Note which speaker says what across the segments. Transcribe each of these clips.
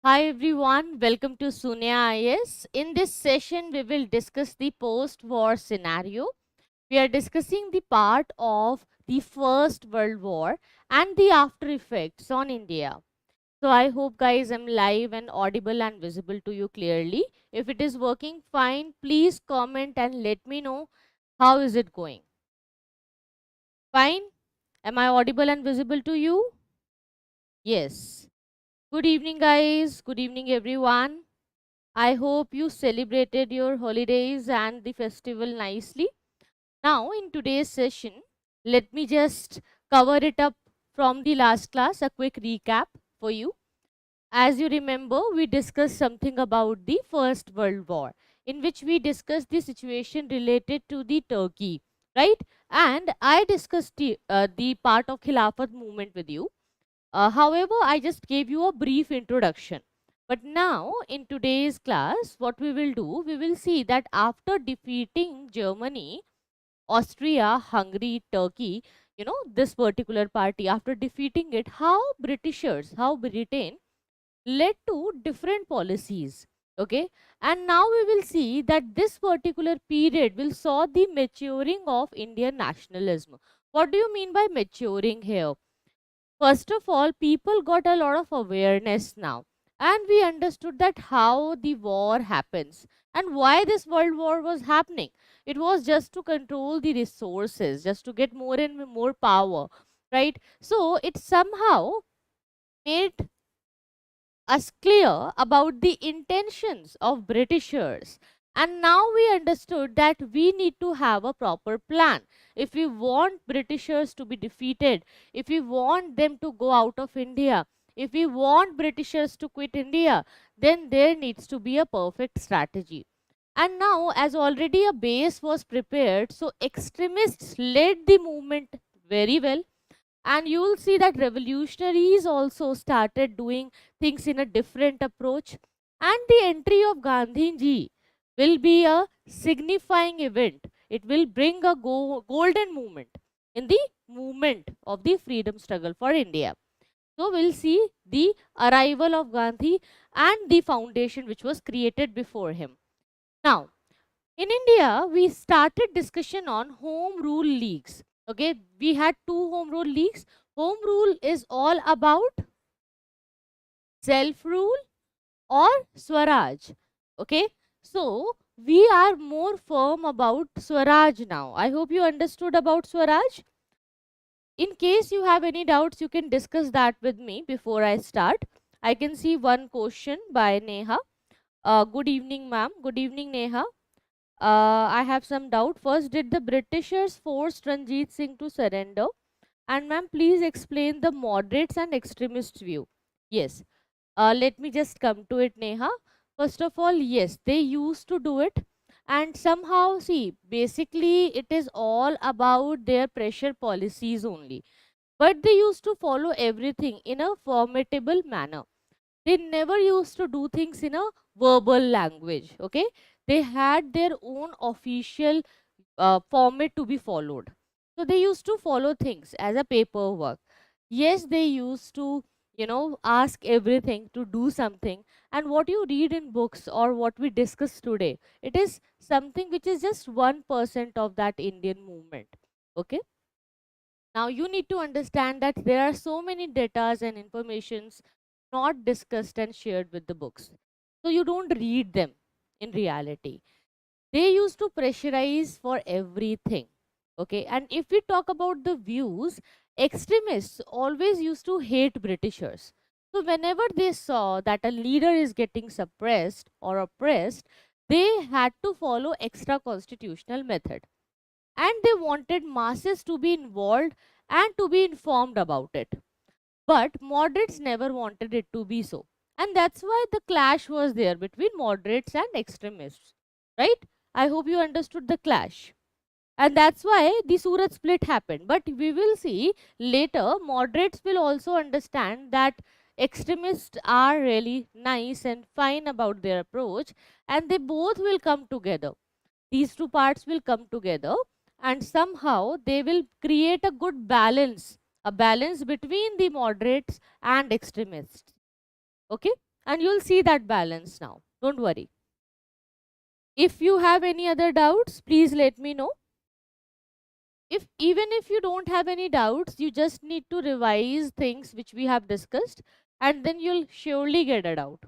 Speaker 1: Hi everyone, welcome to Sunya IAS. In this session, we will discuss the post-war scenario. We are discussing the part of the First World War and the after effects on India. So I hope guys I'm live and audible and visible to you clearly. If it is working fine, please comment and let me know how is it going. Fine? Am I audible and visible to you? Yes. Good evening guys. Good evening everyone. I hope you celebrated your holidays and the festival nicely. Now, in today's session, let me just cover it up from the last class, a quick recap for you. As you remember, we discussed something about the First World War, in which we discussed the situation related to the Turkey, right? And I discussed the part of Khilafat movement with you. However, I just gave you a brief introduction. But now, in today's class, what we will do, we will see that after defeating Germany, Austria, Hungary, Turkey, this particular party, after defeating it, how Britain led to different policies. Okay, and now we will see that this particular period will saw the maturing of Indian nationalism. What do you mean by maturing here? First of all, people got a lot of awareness now, and we understood that how the war happens and why this world war was happening. It was just to control the resources, just to get more and more power, right? So it somehow made us clear about the intentions of Britishers. And now we understood that we need to have a proper plan. If we want Britishers to be defeated, if we want them to go out of India, if we want Britishers to quit India, then there needs to be a perfect strategy. And now, as already a base was prepared, so extremists led the movement very well, and you will see that revolutionaries also started doing things in a different approach, and the entry of Gandhi ji will be a signifying event. It will bring a golden movement in the movement of the freedom struggle for India. So we'll see the arrival of Gandhi and the foundation which was created before him. Now, in India, we started discussion on home rule leagues. Okay, we had two home rule leagues. Home rule is all about self rule or Swaraj. Okay, so we are more firm about Swaraj now. I hope you understood about Swaraj. In case you have any doubts, you can discuss that with me before I start. I can see one question by Neha. Good evening, ma'am. Good evening, Neha. I have some doubt. First, did the Britishers force Ranjit Singh to surrender? And ma'am, please explain the moderates and extremists view. Yes. Let me just come to it, Neha. First of all, yes, they used to do it. And somehow, see, basically, it is all about their pressure policies only. But they used to follow everything in a formidable manner. They never used to do things in a verbal language. Okay, they had their own official format to be followed. So they used to follow things as a paperwork. Yes, they used to, ask everything to do something. And what you read in books or what we discuss today, it is something which is just 1% of that Indian movement. Okay. Now you need to understand that there are so many datas and informations not discussed and shared with the books. So you don't read them in reality. They used to pressurize for everything. Okay, and if we talk about the views, extremists always used to hate Britishers. So whenever they saw that a leader is getting suppressed or oppressed, they had to follow extra constitutional method, and they wanted masses to be involved and to be informed about it. But moderates never wanted it to be so. And that's why the clash was there between moderates and extremists. Right? I hope you understood the clash. And that's why the Surat split happened. But we will see later, moderates will also understand that extremists are really nice and fine about their approach, and they both will come together. These two parts will come together, and somehow they will create a good balance, a balance between the moderates and extremists. Okay, and you'll see that balance now. Don't worry. If you have any other doubts, please let me know. Even if you don't have any doubts, you just need to revise things which we have discussed, and then you'll surely get a doubt.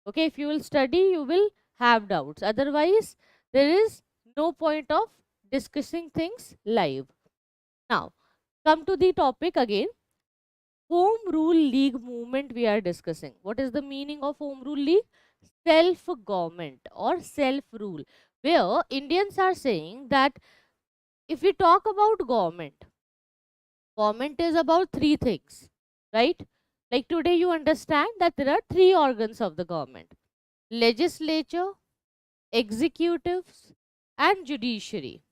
Speaker 1: Okay, if you will study, you will have doubts. Otherwise, there is no point of discussing things live. Now, come to the topic again. Home Rule League movement we are discussing. What is the meaning of Home Rule League? Self-government or self-rule, where Indians are saying that if we talk about government, government is about three things, right? Like today you understand that there are three organs of the government: legislature, executives, and judiciary,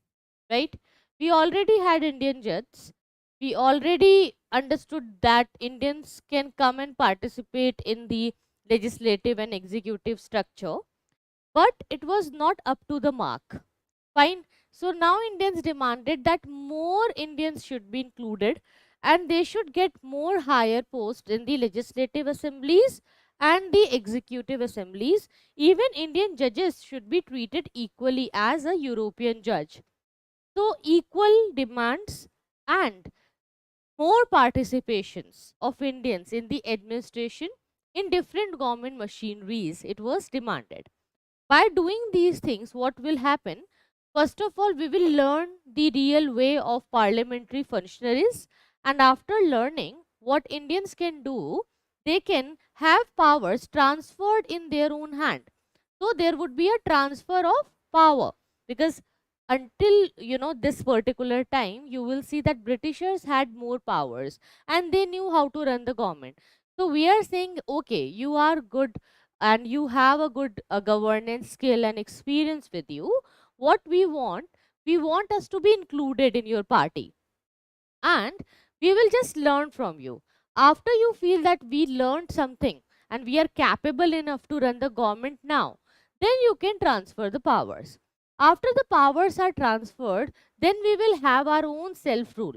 Speaker 1: right? We already had Indian judges. We already understood that Indians can come and participate in the legislative and executive structure, but it was not up to the mark. Fine. So now Indians demanded that more Indians should be included, and they should get more higher posts in the legislative assemblies and the executive assemblies. Even Indian judges should be treated equally as a European judge. So equal demands and more participations of Indians in the administration in different government machineries, it was demanded. By doing these things, what will happen? First of all, we will learn the real way of parliamentary functionaries, and after learning what Indians can do, they can have powers transferred in their own hand. So there would be a transfer of power, because until this particular time, you will see that Britishers had more powers and they knew how to run the government. So we are saying, okay, you are good and you have a good governance skill and experience with you. What we want us to be included in your party, and we will just learn from you. After you feel that we learned something and we are capable enough to run the government now, then you can transfer the powers. After the powers are transferred, then we will have our own self rule.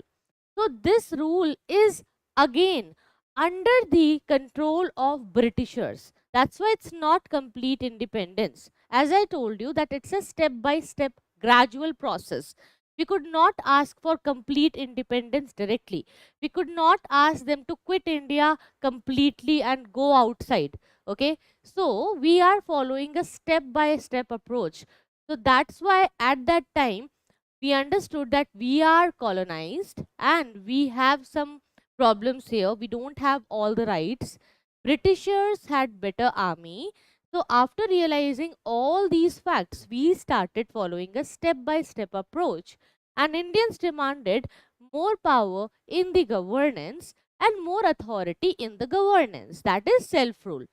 Speaker 1: So this rule is again under the control of Britishers. That's why it's not complete independence. As I told you, that it's a step by step gradual process. We could not ask for complete independence directly. We could not ask them to quit India completely and go outside. Okay, so we are following a step by step approach. So that's why at that time we understood that we are colonized and we have some problems here. We don't have all the rights. Britishers had better army. So after realizing all these facts, we started following a step by step approach, and Indians demanded more power in the governance and more authority in the governance, that is self rule.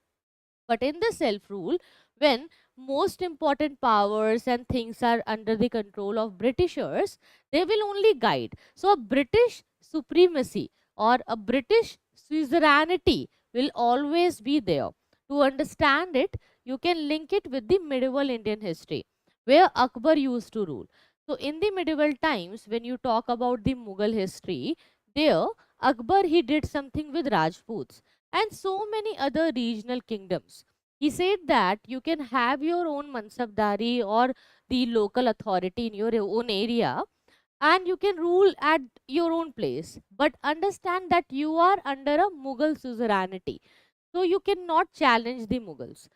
Speaker 1: But in the self rule, when most important powers and things are under the control of Britishers, they will only guide. So, a British supremacy or a British suzerainty will always be there. To understand it, you can link it with the medieval Indian history, where Akbar used to rule. So, in the medieval times, when you talk about the Mughal history, there Akbar he did something with Rajputs and so many other regional kingdoms. He said that you can have your own mansabdari or the local authority in your own area, and you can rule at your own place, but understand that you are under a Mughal suzerainty, so you cannot challenge the Mughals.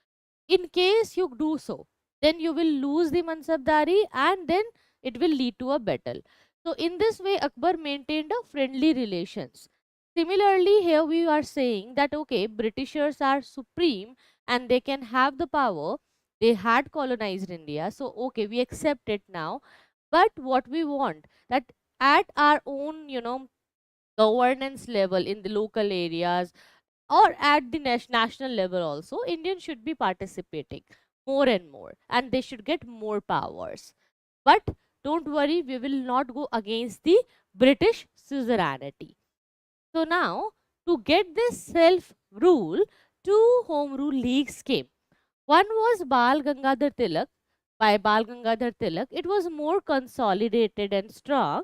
Speaker 1: In case you do so, then you will lose the mansabdari and then it will lead to a battle. So in this way Akbar maintained a friendly relations. Similarly, here we are saying that okay, Britishers are supreme and they can have the power. They had colonized India, so okay, we accept it now. But what we want, that at our own governance level in the local areas or at the national level also, Indians should be participating more and more, and they should get more powers. But don't worry, we will not go against the British suzerainty. So now, to get this self rule, two home rule leagues came. One was Bal Gangadhar Tilak. By Bal Gangadhar Tilak, it was more consolidated and strong.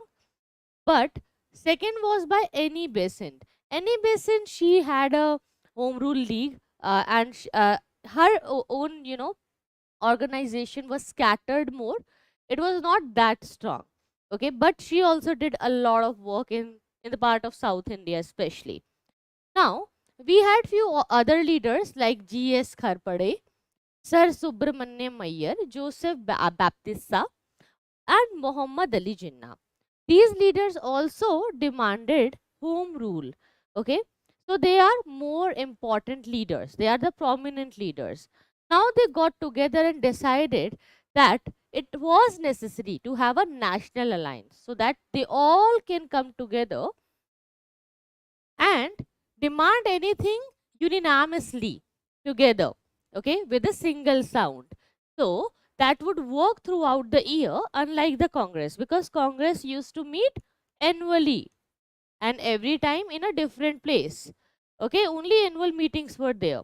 Speaker 1: But second was by Annie Besant. Annie Besant, she had a home rule league and her own, organization was scattered more. It was not that strong. Okay, but she also did a lot of work in the part of South India especially. Now, we had few other leaders like G.S. Kharpade, Sir Subramaniam Iyer, Joseph Baptista, and Muhammad Ali Jinnah. These leaders also demanded home rule. Okay, so they are more important leaders, they are the prominent leaders. Now they got together and decided that it was necessary to have a national alliance so that they all can come together and demand anything unanimously together, okay, with a single sound. So that would work throughout the year, unlike the Congress, because Congress used to meet annually and every time in a different place. Okay, only annual meetings were there.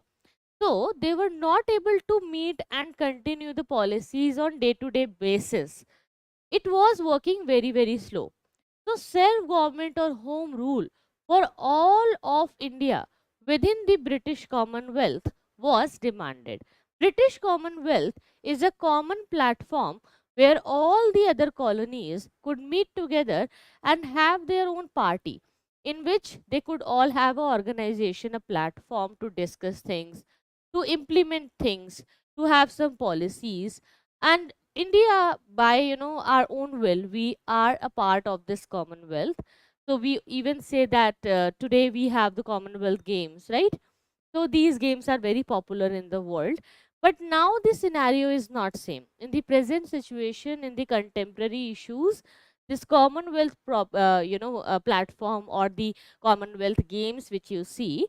Speaker 1: So they were not able to meet and continue the policies on day-to-day basis. It was working very, very slow. So self-government or home rule for all of India within the British Commonwealth was demanded. British Commonwealth is a common platform where all the other colonies could meet together and have their own party, in which they could all have a organization, a platform to discuss things, to implement things, to have some policies. And India, by our own will, we are a part of this Commonwealth. So we even say that today we have the Commonwealth Games, right? So these games are very popular in the world. But now the scenario is not same. In the present situation, in the contemporary issues, this Commonwealth platform or the Commonwealth Games which you see,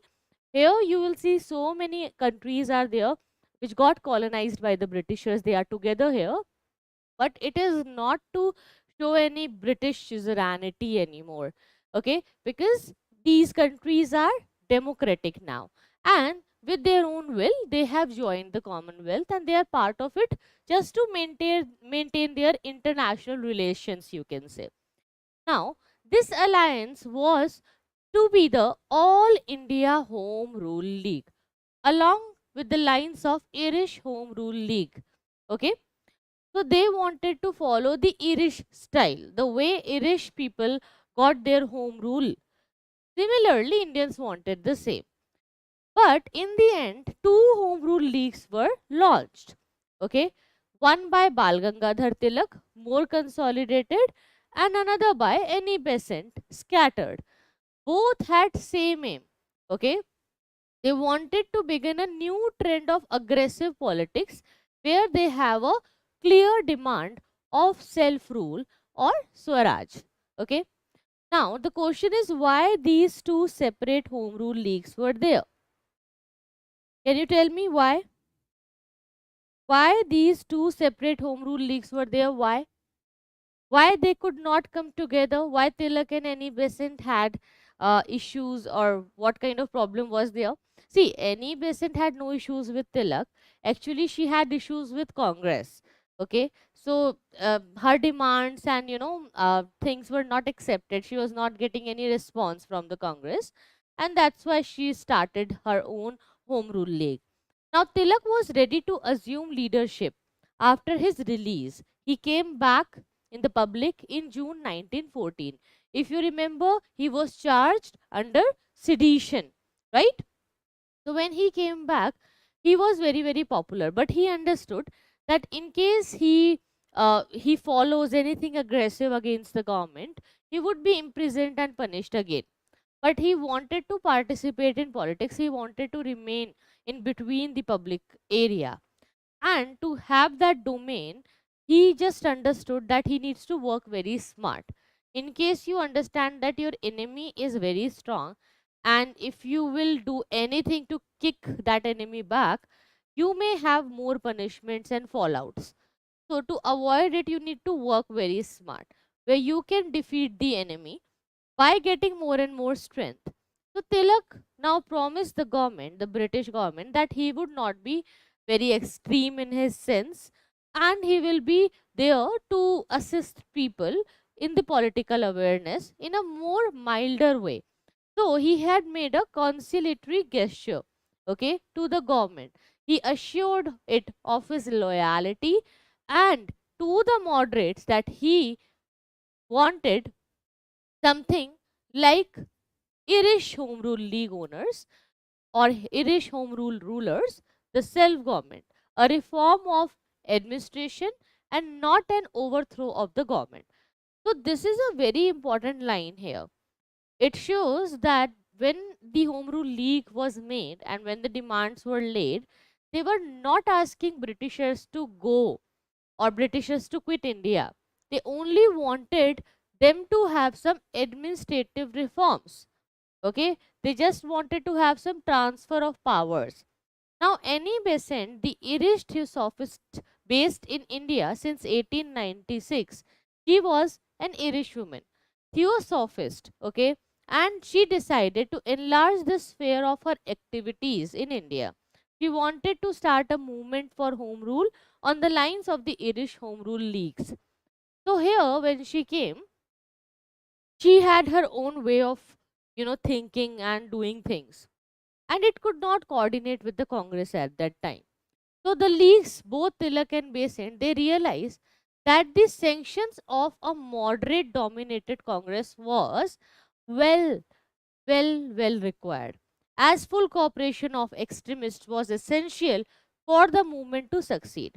Speaker 1: here you will see so many countries are there which got colonized by the Britishers. They are together here, but it is not to show any British suzerainty anymore. Okay, because these countries are democratic now, and with their own will, they have joined the Commonwealth and they are part of it just to maintain their international relations, you can say. Now, this alliance was to be the All India Home Rule League, along with the lines of Irish Home Rule League. Okay, so they wanted to follow the Irish style, the way Irish people got their home rule. Similarly, Indians wanted the same. But in the end, two home rule leagues were launched. Okay, one by Bal Gangadhar Tilak, more consolidated, and another by Annie Besant, scattered. Both had same aim. Okay, they wanted to begin a new trend of aggressive politics where they have a clear demand of self rule or Swaraj. Okay. Now, the question is why these two separate home rule leagues were there. Can you tell me why? Why these two separate home rule leagues were there? Why? Why they could not come together? Why Tilak and Annie Besant had issues, or what kind of problem was there? See, Annie Besant had no issues with Tilak. Actually, she had issues with Congress. Okay, so her demands and things were not accepted. She was not getting any response from the Congress, and that's why she started her own home rule league. Now, Tilak was ready to assume leadership after his release. He came back in the public in June 1914. If you remember, he was charged under sedition, right? So when he came back, he was very, very popular, but he understood that in case he follows anything aggressive against the government, he would be imprisoned and punished again. But he wanted to participate in politics. He wanted to remain in between the public area, and to have that domain, he just understood that he needs to work very smart. In case you understand that your enemy is very strong, and if you will do anything to kick that enemy back, you may have more punishments and fallouts. So to avoid it, you need to work very smart, where you can defeat the enemy by getting more and more strength. So Tilak now promised the government, the British government, that he would not be very extreme in his sense, and he will be there to assist people in the political awareness in a more milder way. So he had made a conciliatory gesture. okay, to the government. He assured it of his loyalty, and to the moderates that he wanted something like Irish Home Rule League owners or Irish Home Rule rulers, the self government, a reform of administration and not an overthrow of the government. So, this is a very important line here. It shows that when the Home Rule League was made and when the demands were laid, they were not asking Britishers to go or Britishers to quit India. They only wanted them to have some administrative reforms. Okay, they just wanted to have some transfer of powers. Now, Annie Besant, the Irish theosophist based in India since 1896, she was an Irish woman, theosophist, okay, and she decided to enlarge the sphere of her activities in India. She wanted to start a movement for home rule on the lines of the Irish Home Rule Leagues. So, here, when she came, she had her own way of, thinking and doing things, and it could not coordinate with the Congress at that time. So the leagues, both Tilak and Besant, they realized that the sanctions of a moderate dominated Congress was well, well required, as full cooperation of extremists was essential for the movement to succeed.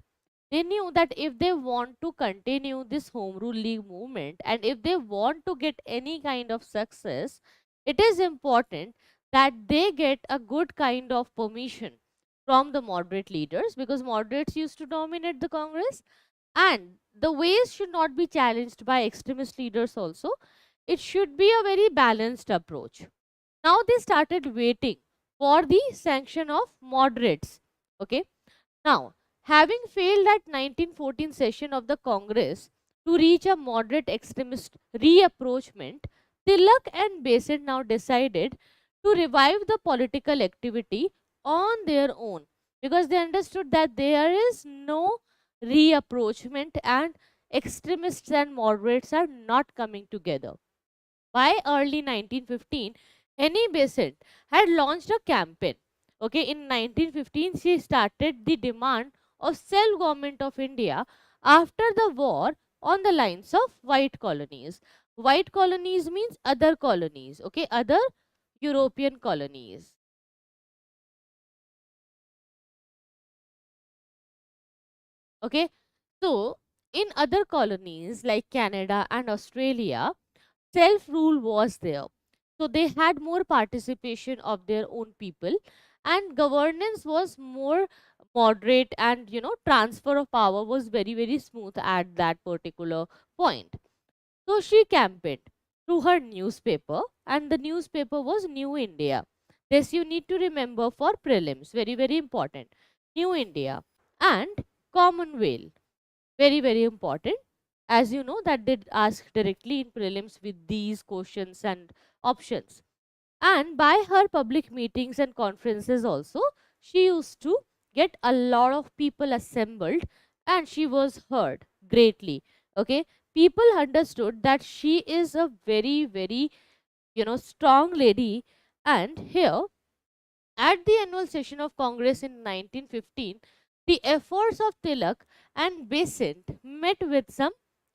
Speaker 1: They knew that if they want to continue this Home Rule League movement and if they want to get any kind of success, it is important that they get a good kind of permission from the moderate leaders, because moderates used to dominate the Congress, and the ways should not be challenged by extremist leaders also. It should be a very balanced approach. Now they started waiting for the sanction of moderates. Okay. Now, having failed at 1914 session of the Congress to reach a moderate extremist reapproachment, Tilak and Besant now decided to revive the political activity on their own, because they understood that there is no reapproachment and extremists and moderates are not coming together. By early 1915, Henny Besant had launched a campaign. Okay, in 1915, she started the demand of self-government of India after the war on the lines of white colonies. White colonies means other colonies, okay, other European colonies. Okay, so in other colonies like Canada and Australia, self rule was there. So they had more participation of their own people, and governance was more moderate, and transfer of power was very smooth at that particular point. So she campaigned through her newspaper, and the newspaper was New India. This you need to remember for prelims, very important. New India and Commonwealth, very important, as you know that they ask directly in prelims with these questions and options. And by her public meetings and conferences also, she used to get a lot of people assembled, and she was heard greatly. Okay, people understood that she is a very strong lady. And here, at the annual session of Congress in 1915, the efforts of Tilak and Besant met with some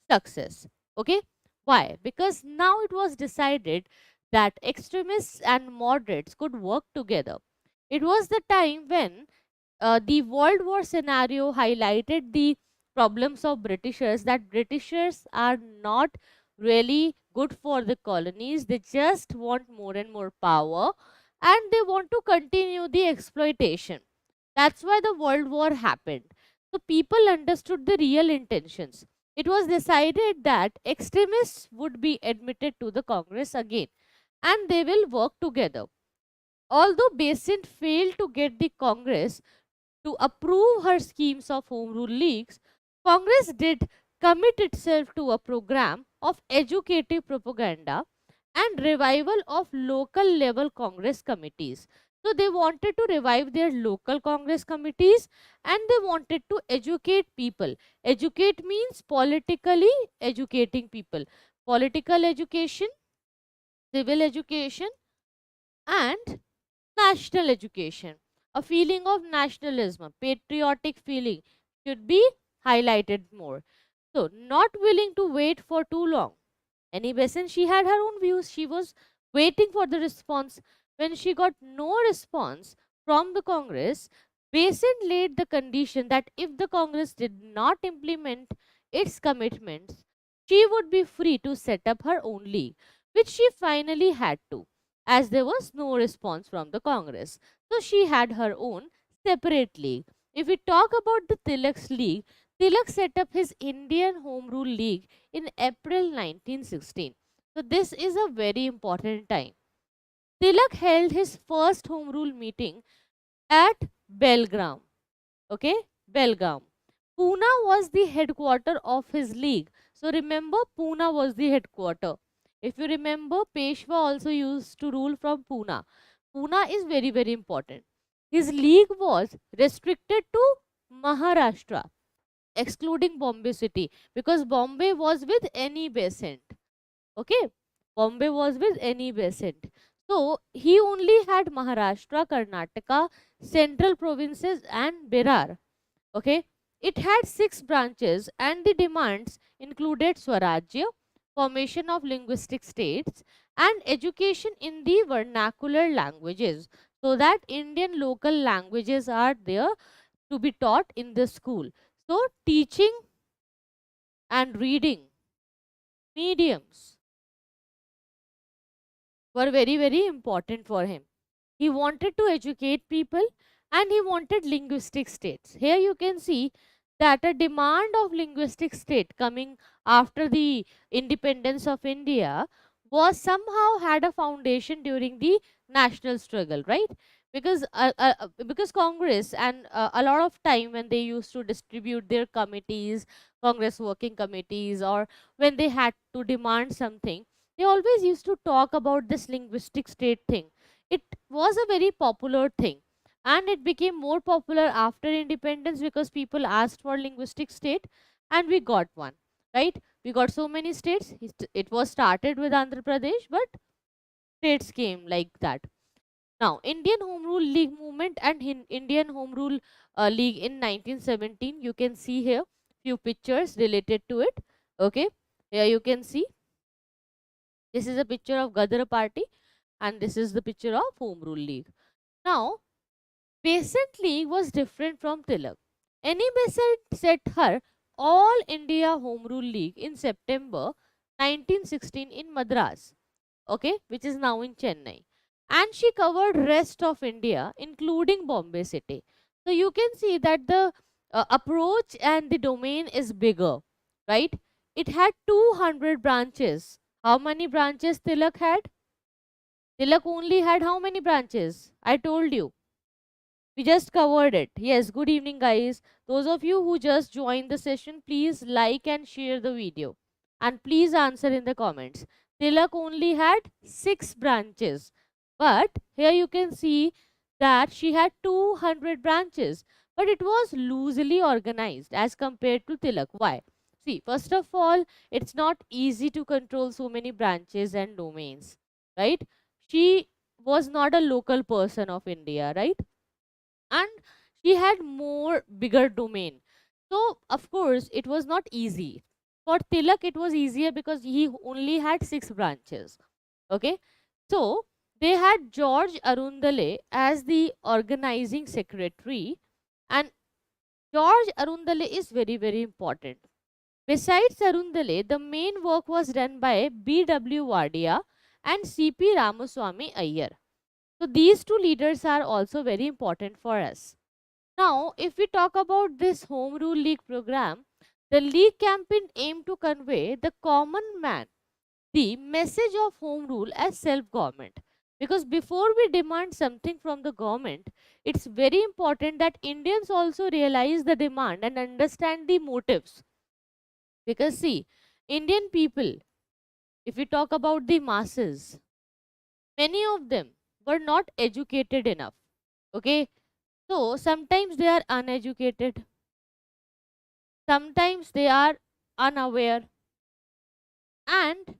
Speaker 1: success. Okay, why? Because now it was decided that extremists and moderates could work together. It was the time when the World War scenario highlighted the problems of Britishers, that Britishers are not really good for the colonies. They just want more and more power, and they want to continue the exploitation. That's why the World War happened. So people understood the real intentions. It was decided that extremists would be admitted to the Congress again, and they will work together. Although Besant failed to get the Congress to approve her schemes of home rule leagues, Congress did commit itself to a program of educative propaganda and revival of local level Congress committees. So they wanted to revive their local Congress committees, and they wanted to educate people. Educate means politically educating people. Political education, civil education, and national education. a feeling of nationalism, a patriotic feeling should be highlighted more. So, not willing to wait for too long. Annie Besant, she had her own views. She was waiting for the response. When she got no response from the Congress, Besant laid the condition that if the Congress did not implement its commitments, she would be free to set up her own league, which she finally had to, as there was no response from the Congress. So she had her own separate league. If we talk about the Tilak's league, Tilak set up his Indian Home Rule League in April 1916. So this is a very important time. Tilak held his first home rule meeting at Belgaum. Okay, Belgaum. Pune was the headquarter of his league. So remember, Pune was the headquarter. If you remember, Peshwa also used to rule from Pune. Pune is very, very important. His league was restricted to Maharashtra, excluding Bombay city, because Bombay was with any Besant. Okay, Bombay was with any Besant. So he only had Maharashtra, Karnataka, central provinces, and Berar. Okay, it had 6 branches, and the demands included Swarajya, formation of linguistic states, and education in the vernacular languages, so that Indian local languages are there to be taught in the school. So, teaching and reading mediums were very, very important for him. He wanted to educate people and he wanted linguistic states. Here you can see that a demand of linguistic state coming after the independence of India was somehow had a foundation during the national struggle, right? Because Congress and a lot of time when they used to distribute their committees, Congress working committees, or when they had to demand something, they always used to talk about this linguistic state thing. It was a very popular thing, and it became more popular after independence because people asked for linguistic state, and we got one, right? We got so many states. It was started with Andhra Pradesh, but states came like that. Now, Indian Home Rule League movement and Indian Home Rule League in 1917, you can see here few pictures related to it. Okay, here you can see this is a picture of Gadar party, and this is the picture of Home Rule League. Now, Besant League was different from Tilak. Annie Besant set her All India Home Rule League in September 1916 in Madras, okay, which is now in Chennai, and she covered rest of India, including Bombay city. So you can see that the approach and the domain is bigger, right? It had 200 branches. How many branches Tilak had? Tilak only had how many branches? I told you. We just covered it. Yes, good evening, guys. Those of you who just joined the session, please like and share the video. And please answer in the comments. Tilak only had 6 branches. But here you can see that she had 200 branches. But it was loosely organized as compared to Tilak. Why? See, first of all, it's not easy to control so many branches and domains, right? She was not a local person of India, right? And she had more bigger domain, so of course it was not easy. For Tilak it was easier because he only had 6 branches. Okay, so they had George Arundale as the organizing secretary, and George Arundale is very, very important. Besides Arundale, the main work was done by B.W. Wadia and C.P. Ramaswamy Iyer. So these two leaders are also very important for us. Now, if we talk about this Home Rule League program, the League campaign aimed to convey the common man the message of Home Rule as self-government. Because before we demand something from the government, it's very important that Indians also realize the demand and understand the motives. Because see, Indian people, if we talk about the masses, many of them were not educated enough. Okay, so sometimes they are uneducated, sometimes they are unaware, and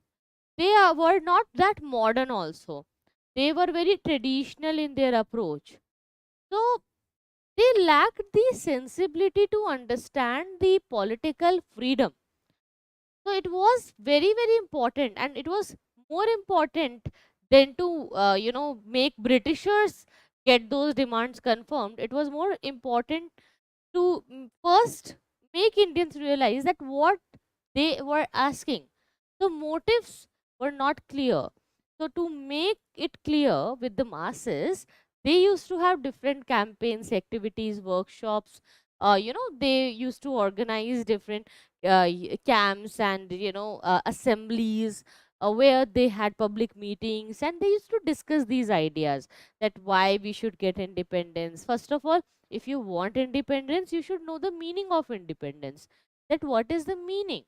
Speaker 1: were not that modern also. They were very traditional in their approach. So they lacked the sensibility to understand the political freedom. So it was very, very important, and it was more important than to, make Britishers get those demands confirmed. It was more important to first make Indians realize that what they were asking, the motives were not clear. So, to make it clear with the masses, they used to have different campaigns, activities, workshops. They used to organize different camps and assemblies where they had public meetings, and they used to discuss these ideas, that why we should get independence. First of all, if you want independence, you should know the meaning of independence, that what is the meaning,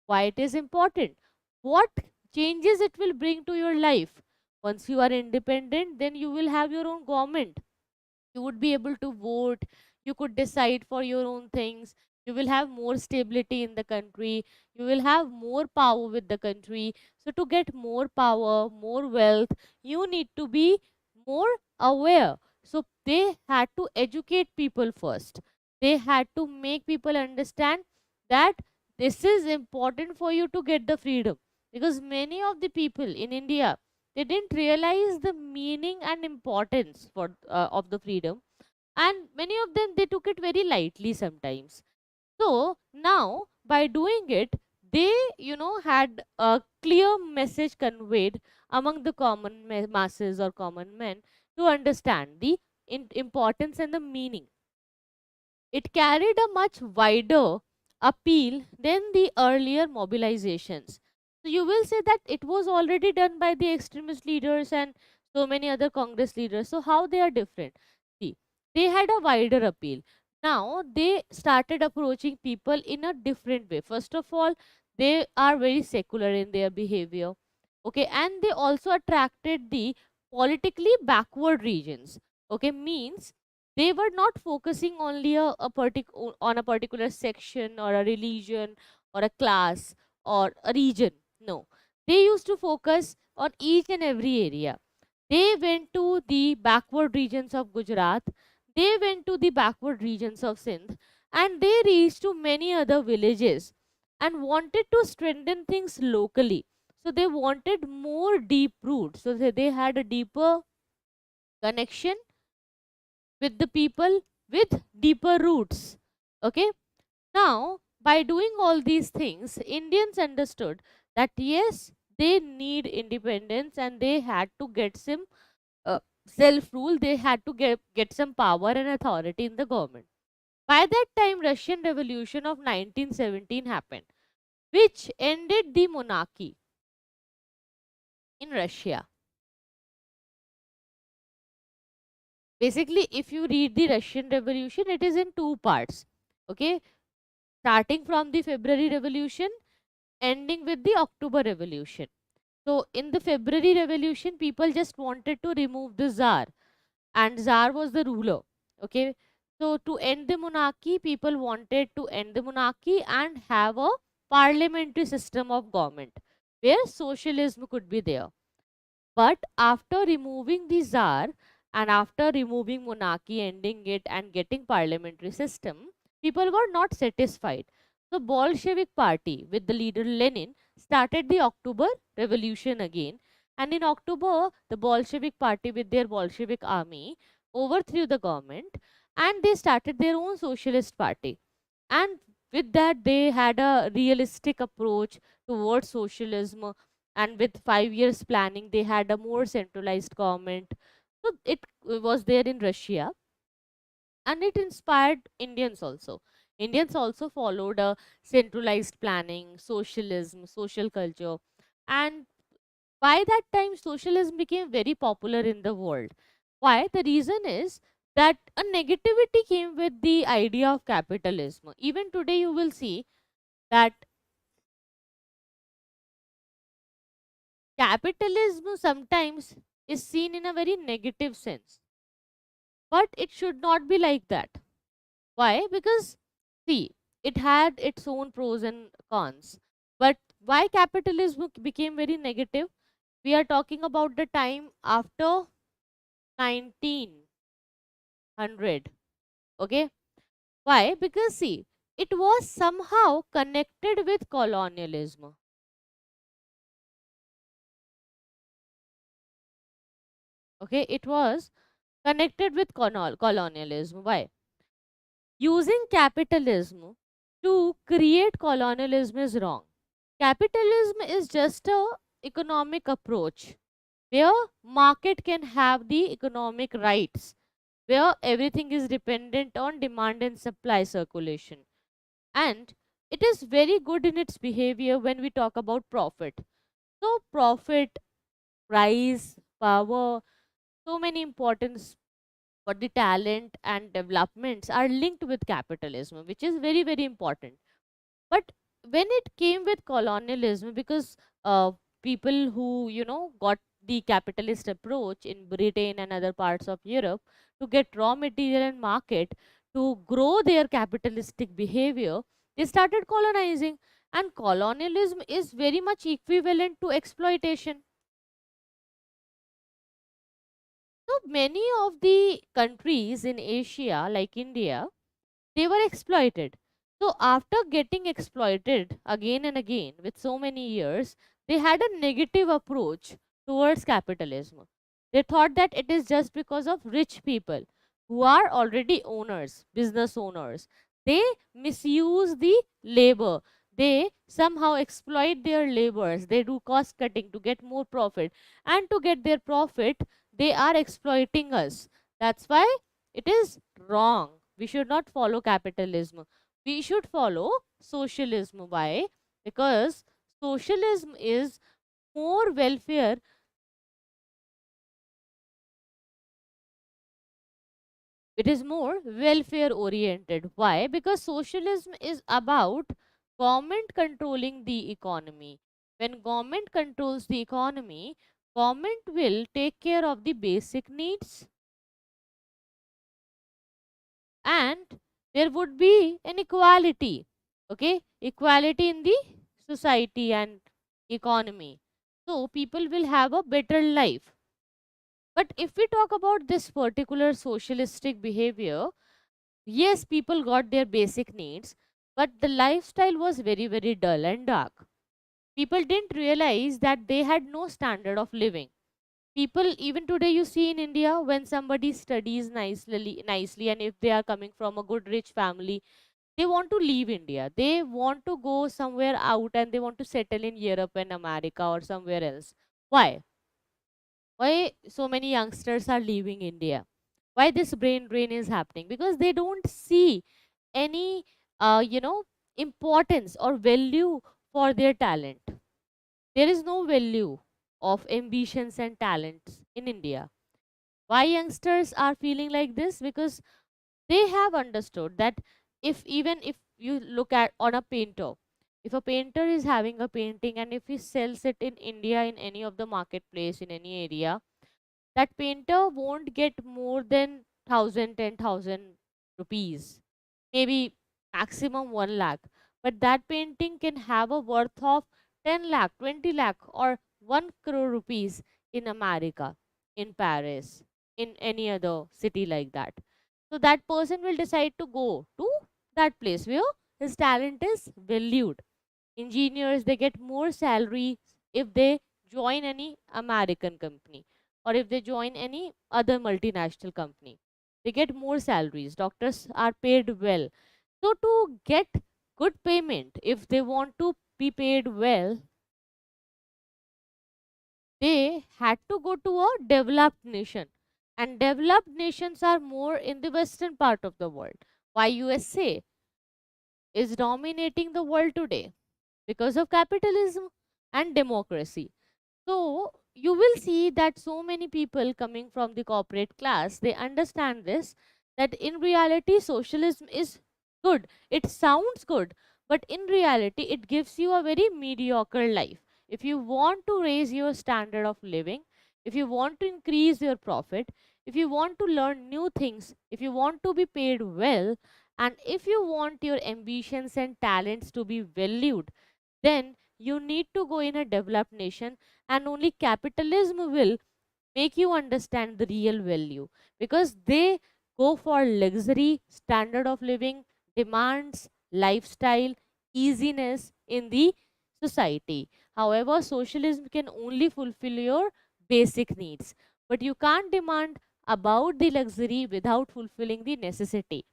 Speaker 1: why it is important, what changes it will bring to your life. Once you are independent, then you will have your own government, you would be able to vote, you could decide for your own things, you will have more stability in the country, you will have more power with the country. So to get more power, more wealth, you need to be more aware. So they had to educate people first, they had to make people understand that this is important for you to get the freedom, because many of the people in India, they didn't realize the meaning and importance of the freedom, and many of them, they took it very lightly sometimes. So now by doing it, they had a clear message conveyed among the common masses or common men to understand the importance and the meaning. It carried a much wider appeal than the earlier mobilizations. So you will say that it was already done by the extremist leaders and so many other Congress leaders. So how they are different? See, they had a wider appeal. Now they started approaching people in a different way. First of all, they are very secular in their behavior. Okay, and they also attracted the politically backward regions. Okay, means they were not focusing only on a particular section or a religion or a class or a region. No, they used to focus on each and every area. They went to the backward regions of Gujarat, they went to the backward regions of Sindh, and they reached to many other villages and wanted to strengthen things locally. So they wanted more deep roots, so they had a deeper connection with the people with deeper roots. Okay, now by doing all these things, Indians understood that yes, they need independence and they had to get some self rule, they had to get some power and authority in the government. By that time, Russian Revolution of 1917 happened, which ended the monarchy in Russia. Basically, if you read the Russian Revolution, it is in two parts. Okay, starting from the February Revolution, ending with the October Revolution. So, in the February Revolution, people just wanted to remove the Tsar, and Tsar was the ruler. Okay, so to end the monarchy, people wanted to end the monarchy and have a parliamentary system of government where socialism could be there. But after removing the Tsar and after removing monarchy, ending it, and getting parliamentary system, people were not satisfied. So Bolshevik party with the leader Lenin started the October Revolution again. And in October, the Bolshevik party with their Bolshevik army overthrew the government and they started their own socialist party. And with that, they had a realistic approach towards socialism, and with 5 years planning they had a more centralized government. So it was there in Russia, and it inspired Indians also. Indians also followed a centralized planning, socialism, social culture, and by that time socialism became very popular in the world. Why? The reason is that a negativity came with the idea of capitalism. Even today you will see that capitalism sometimes is seen in a very negative sense, but it should not be like that. Why? Because see, it had its own pros and cons. But why capitalism became very negative? We are talking about the time after 1900. Okay, why? Because see, it was somehow connected with colonialism. Okay, it was connected with colonialism. Why? Using capitalism to create colonialism is wrong. Capitalism is just a economic approach where market can have the economic rights, where everything is dependent on demand and supply circulation, and it is very good in its behavior when we talk about profit. So profit, price, power, so many importance for the talent and developments are linked with capitalism, which is very very important. But when it came with colonialism, because people who got the capitalist approach in Britain and other parts of Europe to get raw material and market to grow their capitalistic behavior, they started colonizing. And colonialism is very much equivalent to exploitation. So many of the countries in Asia, like India, they were exploited. So after getting exploited again and again with so many years, they had a negative approach towards capitalism. They thought that it is just because of rich people who are already owners, business owners. They misuse the labor. They somehow exploit their laborers. They do cost cutting to get more profit. And to get their profit, they are exploiting us. That's why it is wrong. We should not follow capitalism. We should follow socialism. Why? Because socialism is more welfare. It is more welfare oriented. Why? Because socialism is about government controlling the economy. When government controls the economy, government will take care of the basic needs, and there would be an equality. Okay, equality in the society and economy, so people will have a better life. But if we talk about this particular socialistic behavior, yes, people got their basic needs, but the lifestyle was very very dull and dark. People didn't realize that they had no standard of living. People even today, you see in India, when somebody studies nicely, and if they are coming from a good rich family, they want to leave India. They want to go somewhere out and they want to settle in Europe and America or somewhere else. Why? Why so many youngsters are leaving India? Why this brain drain is happening? Because they don't see any, importance or value for their talent. There is no value of ambitions and talents in India. Why youngsters are feeling like this? Because they have understood that if you look at on a painter, if a painter is having a painting and if he sells it in India in any of the marketplace in any area, that painter won't get more than 1000 rupees, maybe maximum 1 lakh. But that painting can have a worth of 10 lakh, 20 lakh, or 1 crore rupees in America, in Paris, in any other city like that. So that person will decide to go to that place where his talent is valued. Engineers, they get more salary if they join any American company, or if they join any other multinational company. They get more salaries. Doctors are paid well. So to get good payment, if they want to be paid well, they had to go to a developed nation. And developed nations are more in the western part of the world. Why USA is dominating the world today? Because of capitalism and democracy. So you will see that so many people coming from the corporate class, they understand this, that in reality socialism is good. It sounds good, but in reality it gives you a very mediocre life. If you want to raise your standard of living, if you want to increase your profit, if you want to learn new things, if you want to be paid well, and if you want your ambitions and talents to be valued, then you need to go in a developed nation, and only capitalism will make you understand the real value, because they go for luxury, standard of living, demands, lifestyle, easiness in the society. However, socialism can only fulfill your basic needs, but you can't demand about the luxury without fulfilling the necessity.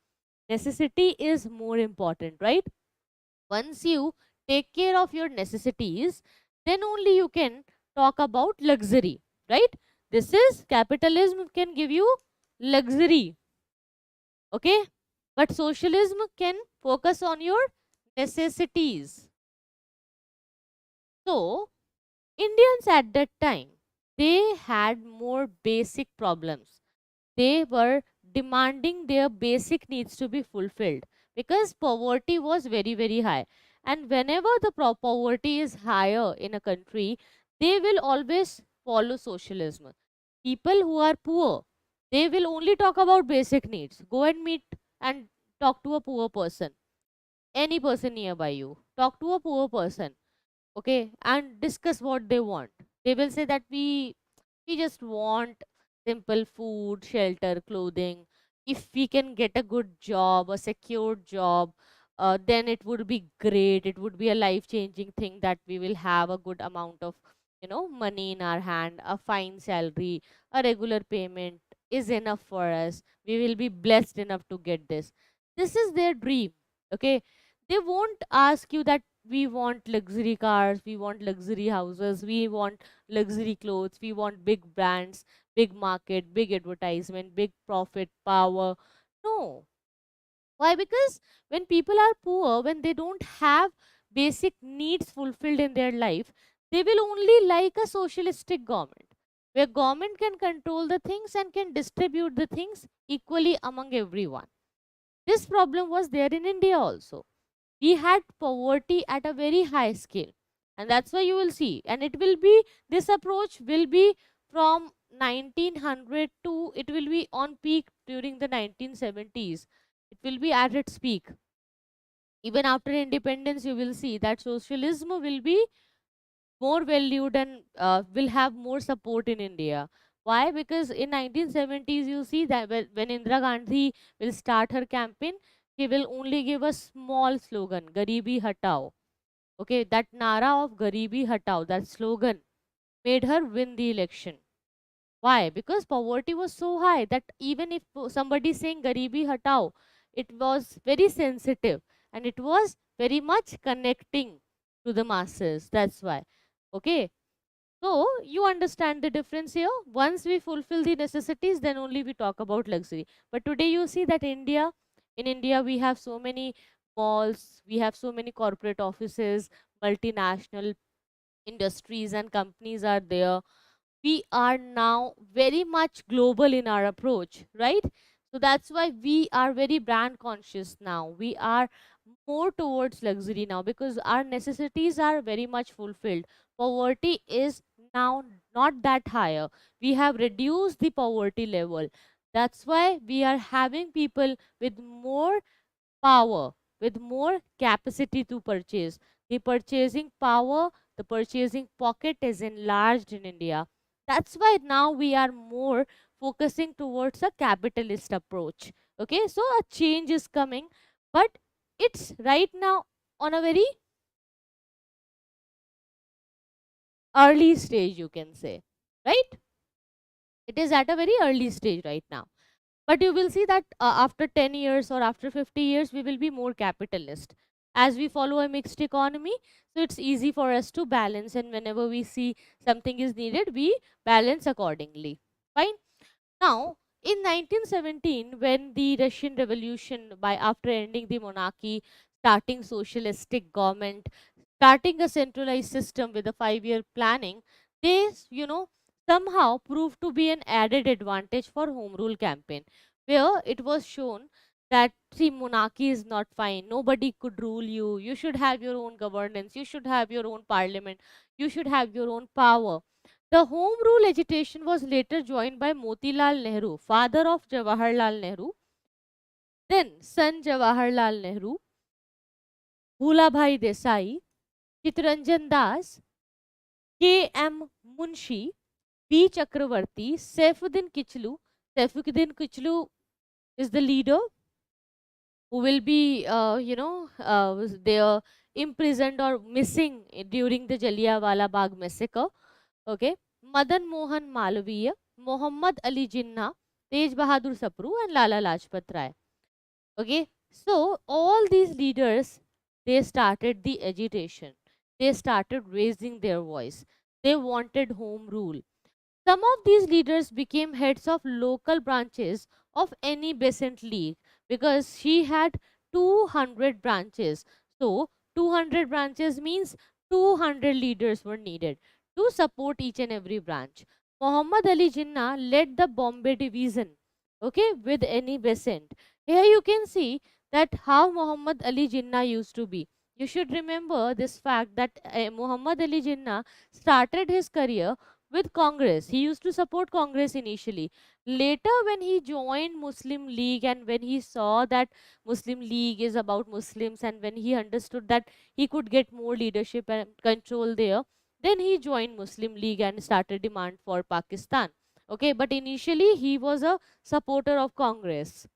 Speaker 1: Necessity is more important, right? Once you take care of your necessities, then only you can talk about luxury, right? This is capitalism can give you luxury, okay, but socialism can focus on your necessities. So Indians at that time, they had more basic problems. They were demanding their basic needs to be fulfilled because poverty was very, very high. And whenever the poverty is higher in a country, they will always follow socialism. People who are poor, they will only talk about basic needs. Go and meet and talk to a poor person, any person nearby you. Talk to a poor person, okay, and discuss what they want. They will say that we just want simple food, shelter, clothing. If we can get a good job, a secured job, then it would be great. It would be a life changing thing that we will have a good amount of, money in our hand, a fine salary, a regular payment is enough for us. We will be blessed enough to get this. This is their dream, okay. They won't ask you that we want luxury cars, we want luxury houses, we want luxury clothes, we want big brands, big market, big advertisement, big profit, power. No. Why? Because when people are poor, when they don't have basic needs fulfilled in their life, they will only like a socialistic government where government can control the things and can distribute the things equally among everyone. This problem was there in India also. We had poverty at a very high scale, and that's why you will see, and it will be, this approach will be from 1900 to, it will be on peak during the 1970s. It will be at its peak. Even after independence, you will see that socialism will be more valued and will have more support in India. Why? Because in 1970s, you see that when Indira Gandhi will start her campaign, she will only give a small slogan, Garibi Hatao. Okay, that Nara of Garibi Hatao, that slogan, made her win the election. Why? Because poverty was so high that even if somebody is saying Garibi Hatao, it was very sensitive and it was very much connecting to the masses. That's why. Okay. So you understand the difference here. Once we fulfill the necessities, then only we talk about luxury. But today you see that in India, we have so many malls, we have so many corporate offices, multinational industries and companies are there. We are now very much global in our approach, right? So that's why we are very brand conscious now. We are more towards luxury now because our necessities are very much fulfilled. Poverty is now not that higher. We have reduced the poverty level. That's why we are having people with more power, with more capacity to purchase. The purchasing power, the purchasing pocket is enlarged in India. That's why now we are more focusing towards a capitalist approach. Okay, so a change is coming, but it's right now on a very early stage, you can say, right? It is at a very early stage right now. But you will see that after 10 years or after 50 years, we will be more capitalist. As we follow a mixed economy, so it's easy for us to balance. And whenever we see something is needed, we balance accordingly. Fine. Now, in 1917, when the Russian Revolution, by after ending the monarchy, starting socialistic government, starting a centralized system with a 5-year planning, they, somehow proved to be an added advantage for home rule campaign, where it was shown that see monarchy is not fine, nobody could rule you, you should have your own governance, you should have your own parliament, you should have your own power. The home rule agitation was later joined by Motilal Nehru, father of Jawaharlal Nehru, then son Jawaharlal Nehru, Bhulabhai Desai, Chitranjan Das, K.M. Munshi, B. Chakravarti, Saifuddin Kichlu. Saifuddin Kichlu is the leader who will be, they are imprisoned or missing during the Jallianwala Bagh massacre. Okay, Madan Mohan Malviya, Muhammad Ali Jinnah, Tej Bahadur Sapru, and Lala Lajpat Rai. Okay, so all these leaders, they started the agitation. They started raising their voice. They wanted home rule. Some of these leaders became heads of local branches of any Besant League because she had 200 branches. So, 200 branches means 200 leaders were needed to support each and every branch. Muhammad Ali Jinnah led the Bombay division, okay, with any Besant. Here you can see that how Muhammad Ali Jinnah used to be. You should remember this fact that Muhammad Ali Jinnah started his career with Congress. He used to support Congress initially. Later, when he joined Muslim League and when he saw that Muslim League is about Muslims and when he understood that he could get more leadership and control there, then he joined Muslim League and started demand for Pakistan. Okay, but initially he was a supporter of Congress.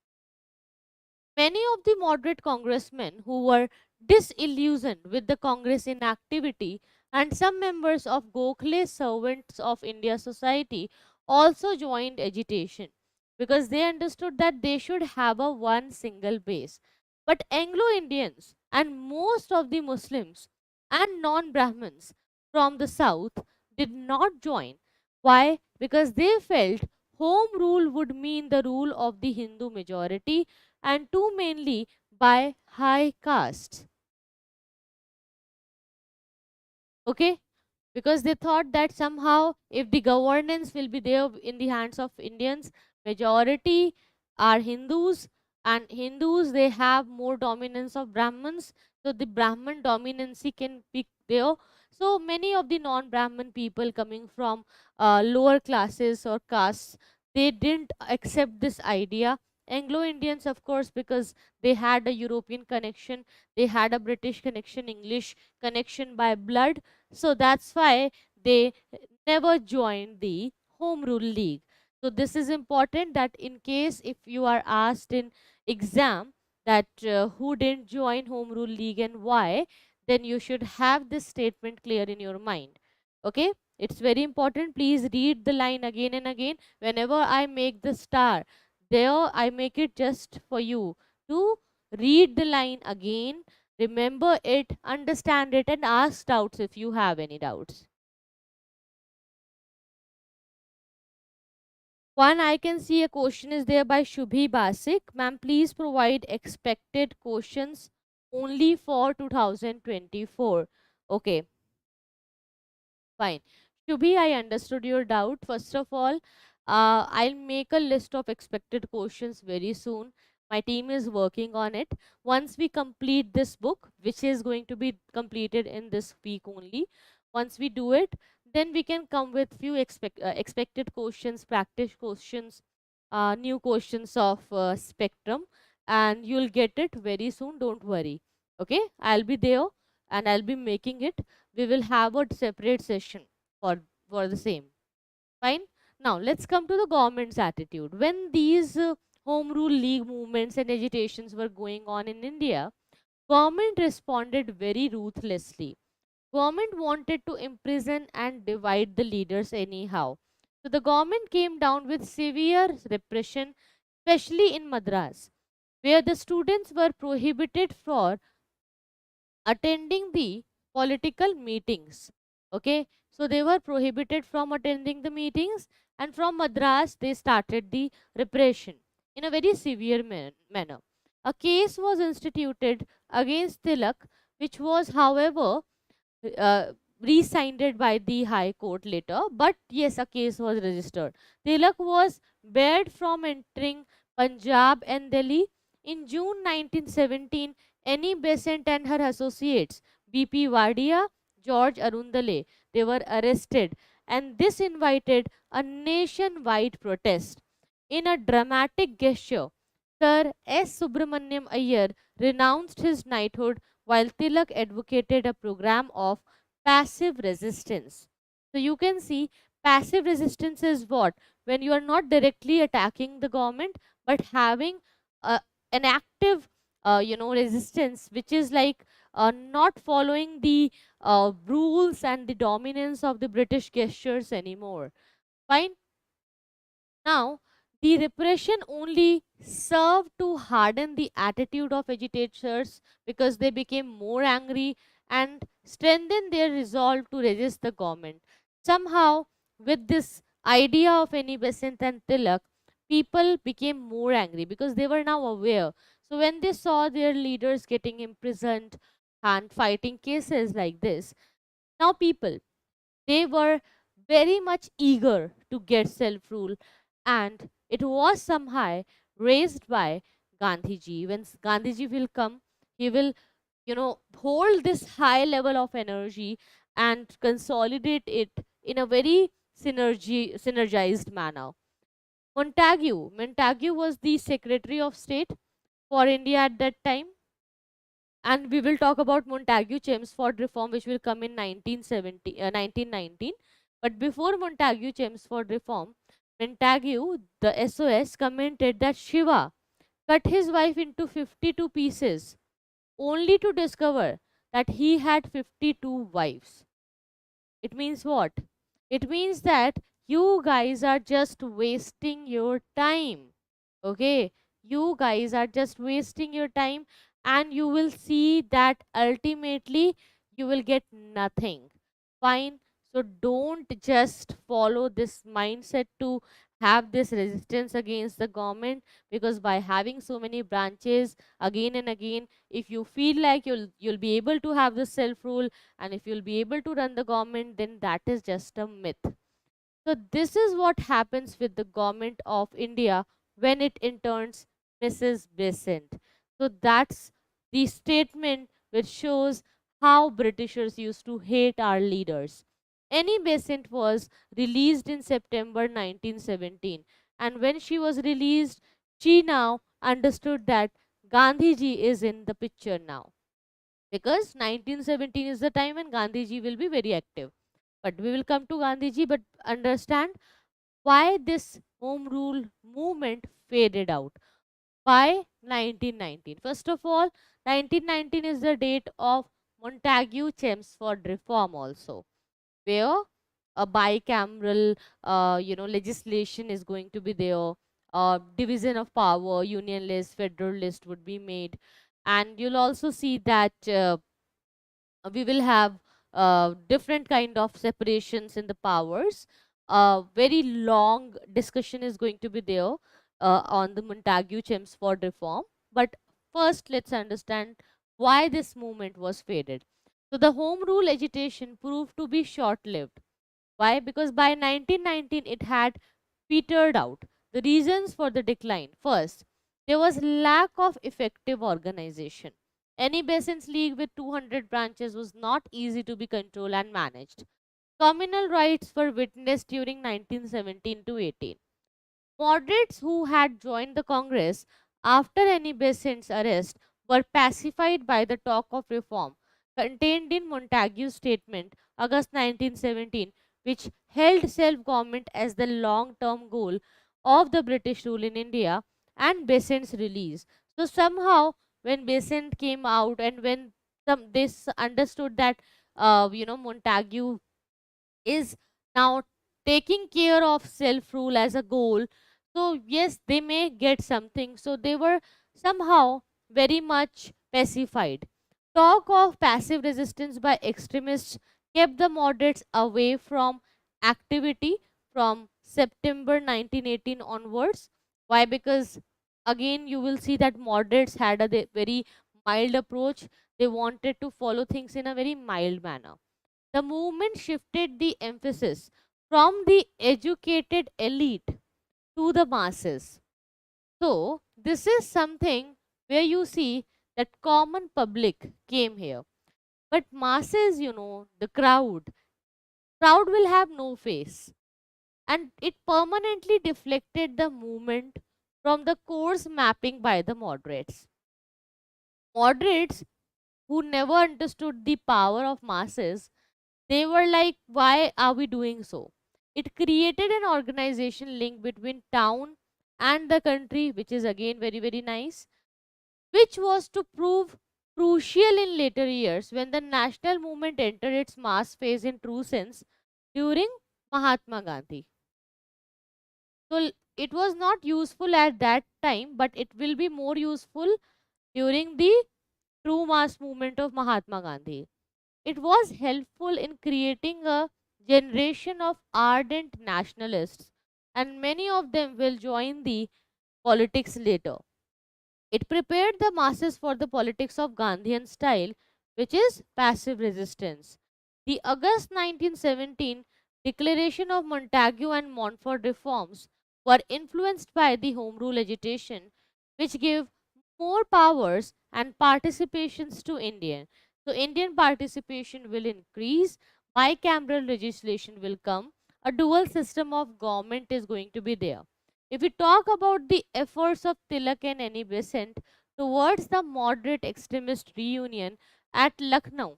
Speaker 1: Many of the moderate congressmen who were disillusioned with the Congress inactivity and some members of Gokhale's Servants of India Society also joined agitation because they understood that they should have a one single base. But Anglo Indians and most of the Muslims and non Brahmins from the south did not join. Why? Because they felt home rule would mean the rule of the Hindu majority and two mainly by high castes. Okay, because they thought that somehow if the governance will be there in the hands of Indians, majority are Hindus, and Hindus they have more dominance of Brahmins, so the Brahman dominancy can be there. So many of the non-Brahman people coming from lower classes or castes, they didn't accept this idea. Anglo Indians, of course, because they had a European connection, they had a British connection, English connection by blood, so that's why they never joined the Home Rule League. So this is important that in case if you are asked in exam that who didn't join Home Rule League and why, then you should have this statement clear in your mind. Okay, it's very important. Please read the line again and again. Whenever I make the star, there I make it just for you to read the line again, remember it, understand it, and ask doubts if you have any doubts. One, I can see a question is there by Shubhi Basik. Ma'am, please provide expected questions only for 2024. Okay, fine. Shubhi, I understood your doubt. First of all, I'll make a list of expected questions very soon. My team is working on it. Once we complete this book, which is going to be completed in this week only, once we do it, then we can come with few expected questions, practice questions, new questions of spectrum, and you'll get it very soon. Don't worry. Okay, I'll be there and I'll be making it. We will have a separate session for the same. Fine. Now let's come to the government's attitude. When these home rule league movements and agitations were going on in India, government responded very ruthlessly. Government wanted to imprison and divide the leaders anyhow. So the government came down with severe repression, especially in Madras, where the students were prohibited for attending the political meetings. Okay, so they were prohibited from attending the meetings, and from Madras they started the repression in a very severe manner. A case was instituted against Tilak, which was, however, uh, re-signed by the High Court later, but yes, a case was registered. Tilak was barred from entering Punjab and Delhi. In June 1917, Annie Besant and her associates, B.P. Wadia, George Arundale, they were arrested, and this invited a nationwide protest. In a dramatic gesture, Sir S. Subramaniam Iyer renounced his knighthood while Tilak advocated a program of passive resistance. So you can see passive resistance is what? When you are not directly attacking the government but having uh, an active resistance, which is like not following the rules and the dominance of the British gestures anymore. Fine. Now, the repression only served to harden the attitude of agitators because they became more angry and strengthened their resolve to resist the government. Somehow, with this idea of any Besant and Tilak, people became more angry because they were now aware. So, when they saw their leaders getting imprisoned and fighting cases like this, now people, they were very much eager to get self rule, and it was somehow raised by Gandhiji. When Gandhiji will come, he will, hold this high level of energy and consolidate it in a very synergized manner. Montagu was the Secretary of State for India at that time, and we will talk about Montagu-Chelmsford reform, which will come in 1919. But before Montagu-Chelmsford reform, Montagu, the SOS, commented that Shiva cut his wife into 52 pieces, only to discover that he had 52 wives. It means what? It means that you guys are just wasting your time. Okay? You guys are just wasting your time, and you will see that ultimately you will get nothing. Fine. So don't just follow this mindset to have this resistance against the government, because by having so many branches again and again, if you feel like you'll be able to have the self rule, and if you'll be able to run the government, then that is just a myth. So this is what happens with the government of India when it interns Mrs. Besant. So that's the statement which shows how Britishers used to hate our leaders. Annie Besant was released in September 1917, and when she was released, she now understood that Gandhiji is in the picture now, because 1917 is the time when Gandhiji will be very active. But we will come to Gandhiji, but understand why this home rule movement faded out by 1919. First of all, 1919 is the date of Montagu-Chelmsford reform also, where a bicameral legislation is going to be there. Division of power, unionist, federalist would be made, and you'll also see that we will have different kind of separations in the powers. Very long discussion is going to be there on the Montagu-Chelmsford reform. But first, let's understand why this movement was faded. So the home rule agitation proved to be short-lived. Why? Because by 1919 it had petered out. The reasons for the decline: first, there was lack of effective organization. Any Besant's league with 200 branches was not easy to be controlled and managed. Communal riots were witnessed during 1917 to 18. Moderates who had joined the Congress after Annie Besant's arrest were pacified by the talk of reform contained in Montagu's statement, August 1917, which held self government as the long term goal of the British rule in India, and Besant's release. So, somehow, when Besant came out, and when this understood that Montagu is now taking care of self rule as a goal, so yes, they may get something. So they were somehow very much pacified. Talk of passive resistance by extremists kept the moderates away from activity from September 1918 onwards. Why? Because again you will see that moderates had a very mild approach. They wanted to follow things in a very mild manner. The movement shifted the emphasis from the educated elite to the masses. So, this is something where you see that common public came here. But masses, the crowd will have no face. And it permanently deflected the movement from the course mapping by the moderates. Moderates, who never understood the power of masses, they were like, why are we doing so? It created an organization link between town and the country, which is again very, very nice, which was to prove crucial in later years when the national movement entered its mass phase in true sense during Mahatma Gandhi. So it was not useful at that time, but it will be more useful during the true mass movement of Mahatma Gandhi. It was helpful in creating a generation of ardent nationalists, and many of them will join the politics later. It prepared the masses for the politics of Gandhian style, which is passive resistance. The August 1917 declaration of Montagu and Montfort reforms were influenced by the Home Rule agitation, which gave more powers and participations to Indian. So, Indian participation will increase, bicameral legislation will come, a dual system of government is going to be there. If we talk about the efforts of Tilak and Annie Besant towards the moderate extremist reunion at Lucknow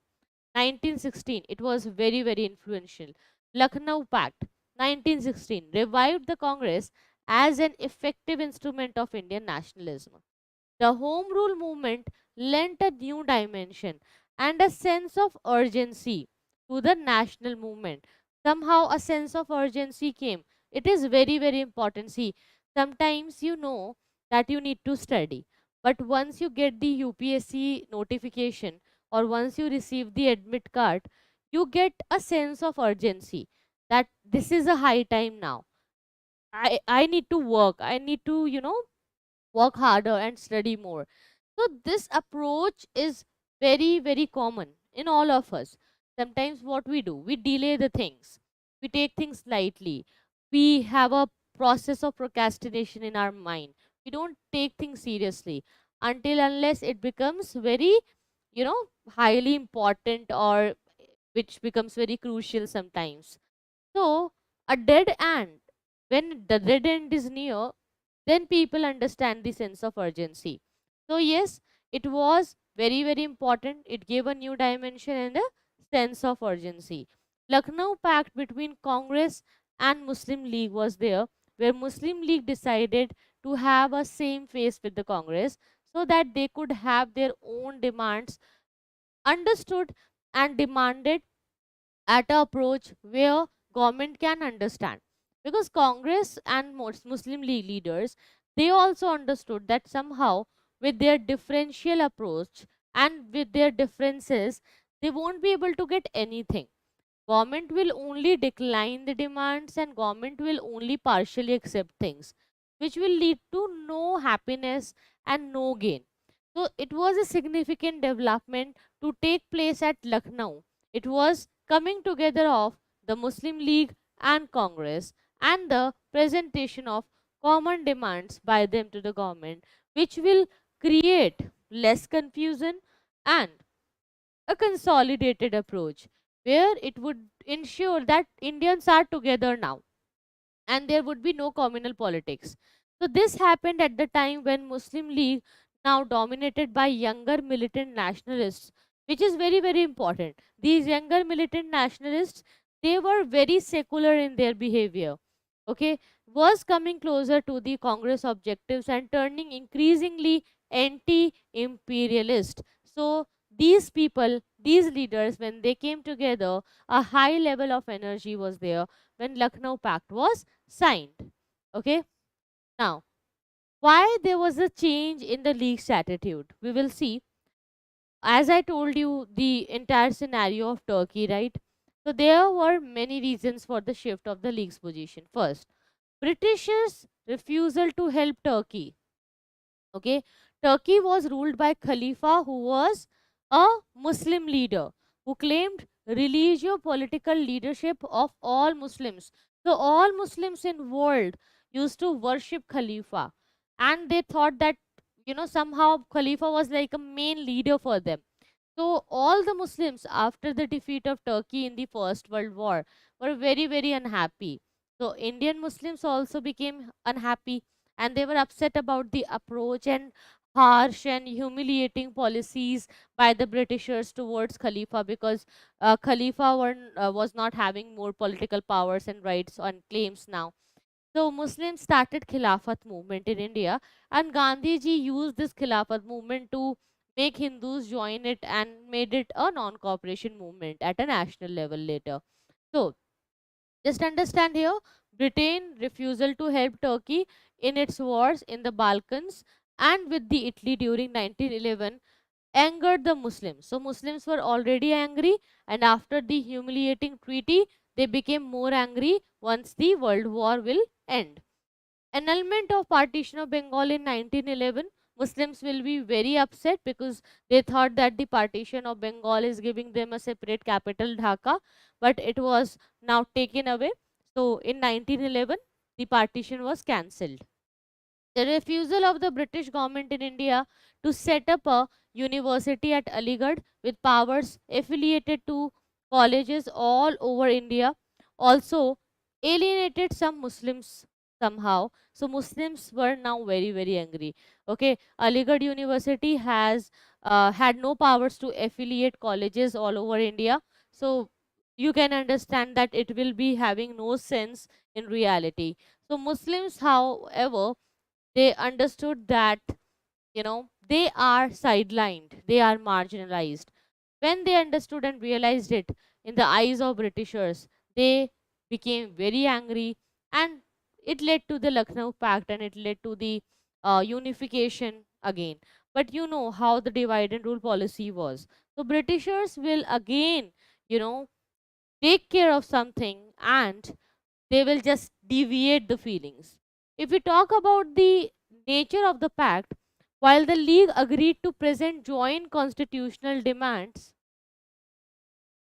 Speaker 1: 1916, it was very, very influential. Lucknow Pact 1916 revived the Congress as an effective instrument of Indian nationalism. The Home Rule movement lent a new dimension and a sense of urgency to the national movement. Somehow, a sense of urgency came. It is very, very important. See, sometimes you know that you need to study, but once you get the UPSC notification or once you receive the admit card, you get a sense of urgency that this is a high time now. I need to work. I need to, work harder and study more. So, this approach is very, very common in all of us. Sometimes, what we do, we delay the things, we take things lightly, we have a process of procrastination in our mind, we don't take things seriously until unless it becomes very, you know, highly important or which becomes very crucial sometimes. So, a dead end, when the dead end is near, then people understand the sense of urgency. So, yes, it was very, very important. It gave a new dimension and a sense of urgency. Lucknow Pact between Congress and Muslim League was there, where Muslim League decided to have a same face with the Congress so that they could have their own demands understood and demanded at a approach where government can understand, because Congress and most Muslim League leaders, they also understood that somehow with their differential approach and with their differences, they won't be able to get anything. Government will only decline the demands and government will only partially accept things, which will lead to no happiness and no gain. So it was a significant development to take place at Lucknow. It was coming together of the Muslim League and Congress and the presentation of common demands by them to the government, which will create less confusion and a consolidated approach where it would ensure that Indians are together now and there would be no communal politics. So this happened at the time when Muslim League, now dominated by younger militant nationalists, which is very, very important. These younger militant nationalists, they were very secular in their behavior. Okay, was coming closer to the Congress objectives and turning increasingly anti-imperialist. So these people, these leaders, when they came together, a high level of energy was there when Lucknow Pact was signed. Okay, now why there was a change in the league's attitude? We will see. As I told you, the entire scenario of Turkey, right? So there were many reasons for the shift of the league's position. First, Britishers' refusal to help Turkey. Okay, Turkey was ruled by Khalifa, who was a Muslim leader who claimed religio-political leadership of all Muslims. So all Muslims in world used to worship Khalifa, and they thought that, somehow Khalifa was like a main leader for them. So all the Muslims after the defeat of Turkey in the First World War were very, very unhappy. So Indian Muslims also became unhappy and they were upset about the approach and harsh and humiliating policies by the Britishers towards Khalifa, because Khalifa was not having more political powers and rights and claims now. So Muslims started Khilafat movement in India, and Gandhi ji used this Khilafat movement to make Hindus join it and made it a non-cooperation movement at a national level later. So just understand here, Britain refusal to help Turkey in its wars in the Balkans and with the Italy during 1911 angered the Muslims. So Muslims were already angry, and after the humiliating treaty, they became more angry once the World War will end. Annulment of partition of Bengal in 1911, Muslims will be very upset because they thought that the partition of Bengal is giving them a separate capital, Dhaka, but it was now taken away. So in 1911, the partition was cancelled. The refusal of the British government in India to set up a university at Aligarh with powers affiliated to colleges all over India also alienated some Muslims somehow. So Muslims were now very, very angry. Okay, Aligarh University has had no powers to affiliate colleges all over India. So you can understand that it will be having no sense in reality. So Muslims, however, they understood that, they are sidelined, they are marginalized. When they understood and realized it in the eyes of Britishers, they became very angry, and it led to the Lucknow Pact, and it led to the unification again. But you know how the divide and rule policy was. So Britishers will again, you know take care of something, and they will just deviate the feelings. If we talk about the nature of the pact, while the League agreed to present joint constitutional demands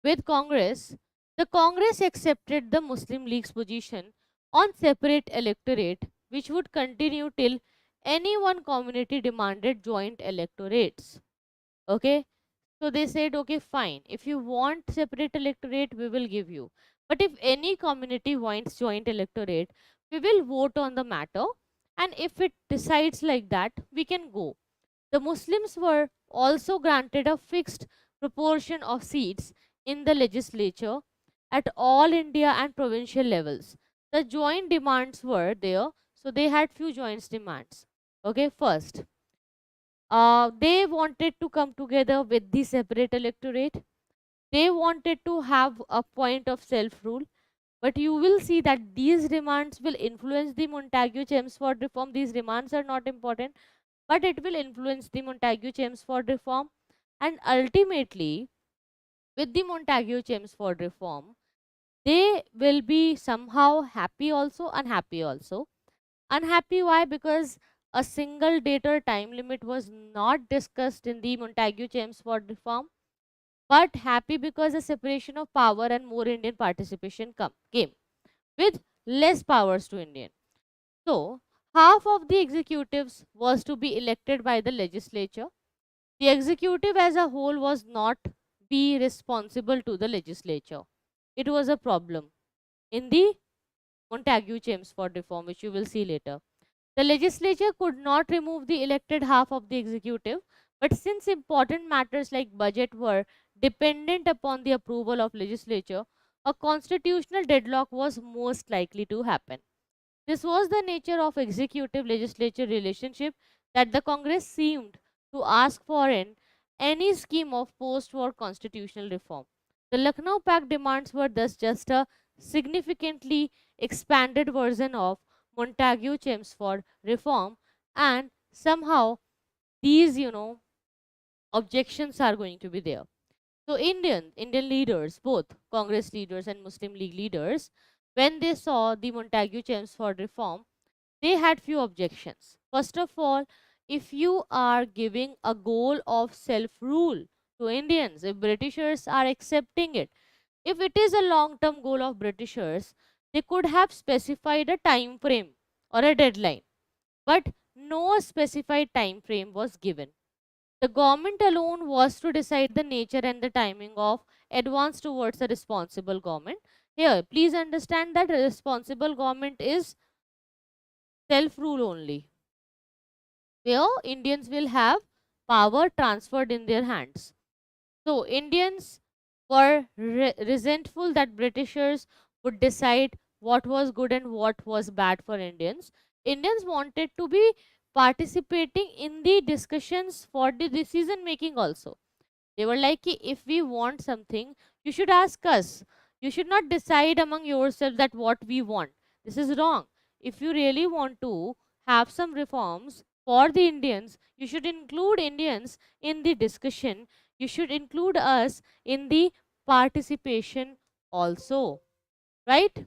Speaker 1: with Congress, the Congress accepted the Muslim League's position on separate electorate, which would continue till any one community demanded joint electorates. Okay, so they said, okay, fine. If you want separate electorate, we will give you. But if any community wants joint electorate, we will vote on the matter. And if it decides like that, we can go. The Muslims were also granted a fixed proportion of seats in the legislature at all India and provincial levels. The joint demands were there. So they had few joint demands. Okay, first, they wanted to come together with the separate electorate. They wanted to have a point of self rule. But you will see that these demands will influence the Montagu-Chelmsford reform. These demands are not important, but it will influence the Montagu-Chelmsford reform. And ultimately, with the Montagu-Chelmsford reform, they will be somehow happy also, unhappy also. Unhappy why? Because a single date or time limit was not discussed in the Montagu-Chelmsford reform, but happy because the separation of power and more Indian participation came with less powers to Indian. So, half of the executives was to be elected by the legislature. The executive as a whole was not be responsible to the legislature. It was a problem in the Montagu-Chelmsford reform, which you will see later. The legislature could not remove the elected half of the executive, but since important matters like budget were dependent upon the approval of legislature, a constitutional deadlock was most likely to happen. This was the nature of executive legislature relationship that the Congress seemed to ask for in any scheme of post war constitutional reform. The Lucknow Pact demands were thus just a significantly expanded version of Montagu Chelmsford reform, and somehow these, objections are going to be there. So Indian leaders, both Congress leaders and Muslim League leaders, when they saw the Montagu Chelmsford reform, they had few objections. First of all, if you are giving a goal of self-rule to Indians, if Britishers are accepting it, if it is a long-term goal of Britishers, they could have specified a time frame or a deadline, but no specified time frame was given. The government alone was to decide the nature and the timing of advance towards a responsible government. Here, please understand that a responsible government is self-rule only, where Indians will have power transferred in their hands. So Indians were resentful that Britishers would decide what was good and what was bad for Indians. Indians wanted to be participating in the discussions for the decision making also. They were like, "Ki, if we want something, you should ask us. You should not decide among yourself that what we want. This is wrong. If you really want to have some reforms for the Indians, you should include Indians in the discussion. You should include us in the participation also." Right?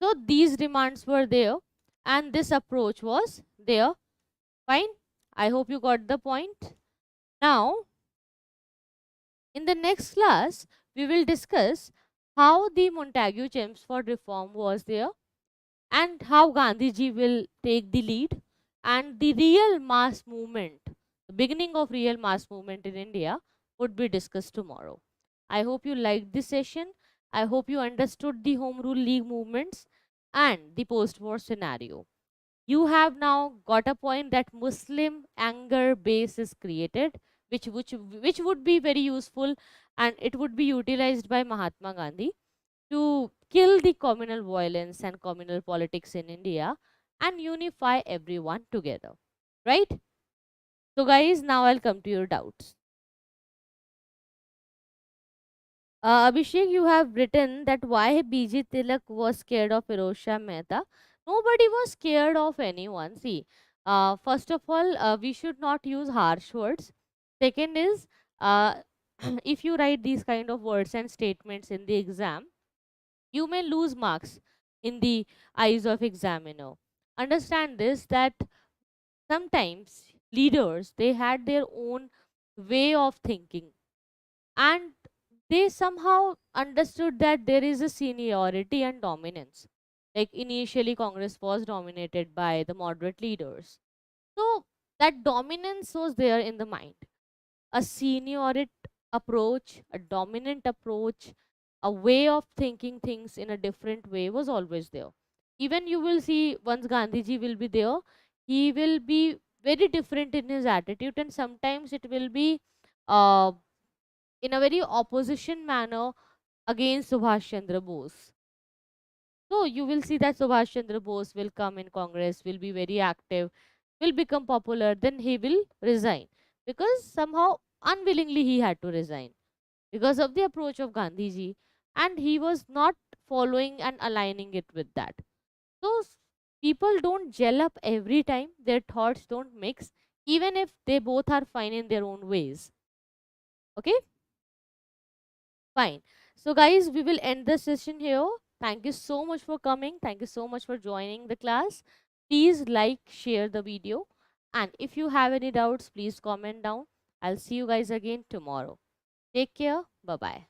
Speaker 1: So these demands were there and this approach was there. Fine. I hope you got the point. Now, in the next class, we will discuss how the Montagu Chems for Reform was there and how Gandhiji will take the lead and the real mass movement, the beginning of real mass movement in India would be discussed tomorrow. I hope you liked this session. I hope you understood the Home Rule League movements and the post-war scenario. You have now got a point that Muslim anger base is created, which would be very useful and it would be utilized by Mahatma Gandhi to kill the communal violence and communal politics in India and unify everyone together. Right? So guys, now I'll come to your doubts. Abhishek, you have written that why BG Tilak was scared of Firozshah Mehta. Nobody was scared of anyone. See, first of all, we should not use harsh words. Second is, uh, if you write these kind of words and statements in the exam, you may lose marks in the eyes of examiner. Understand this, that sometimes leaders, they had their own way of thinking and they somehow understood that there is a seniority and dominance. Like initially Congress was dominated by the moderate leaders, so that dominance was there in the mind. A seniority approach, a dominant approach, a way of thinking things in a different way was always there. Even you will see once Gandhiji will be there, he will be very different in his attitude and sometimes it will be uh, in a very opposition manner against Subhash Chandra Bose. So you will see that Subhash Chandra Bose will come in Congress, will be very active, will become popular, then he will resign because somehow unwillingly he had to resign because of the approach of Gandhiji and he was not following and aligning it with that. So people don't gel up every time, their thoughts don't mix, even if they both are fine in their own ways. Okay? Fine. So, guys, we will end the session here. Thank you so much for coming. Thank you so much for joining the class. Please like, share the video. And if you have any doubts, please comment down. I'll see you guys again tomorrow. Take care. Bye bye.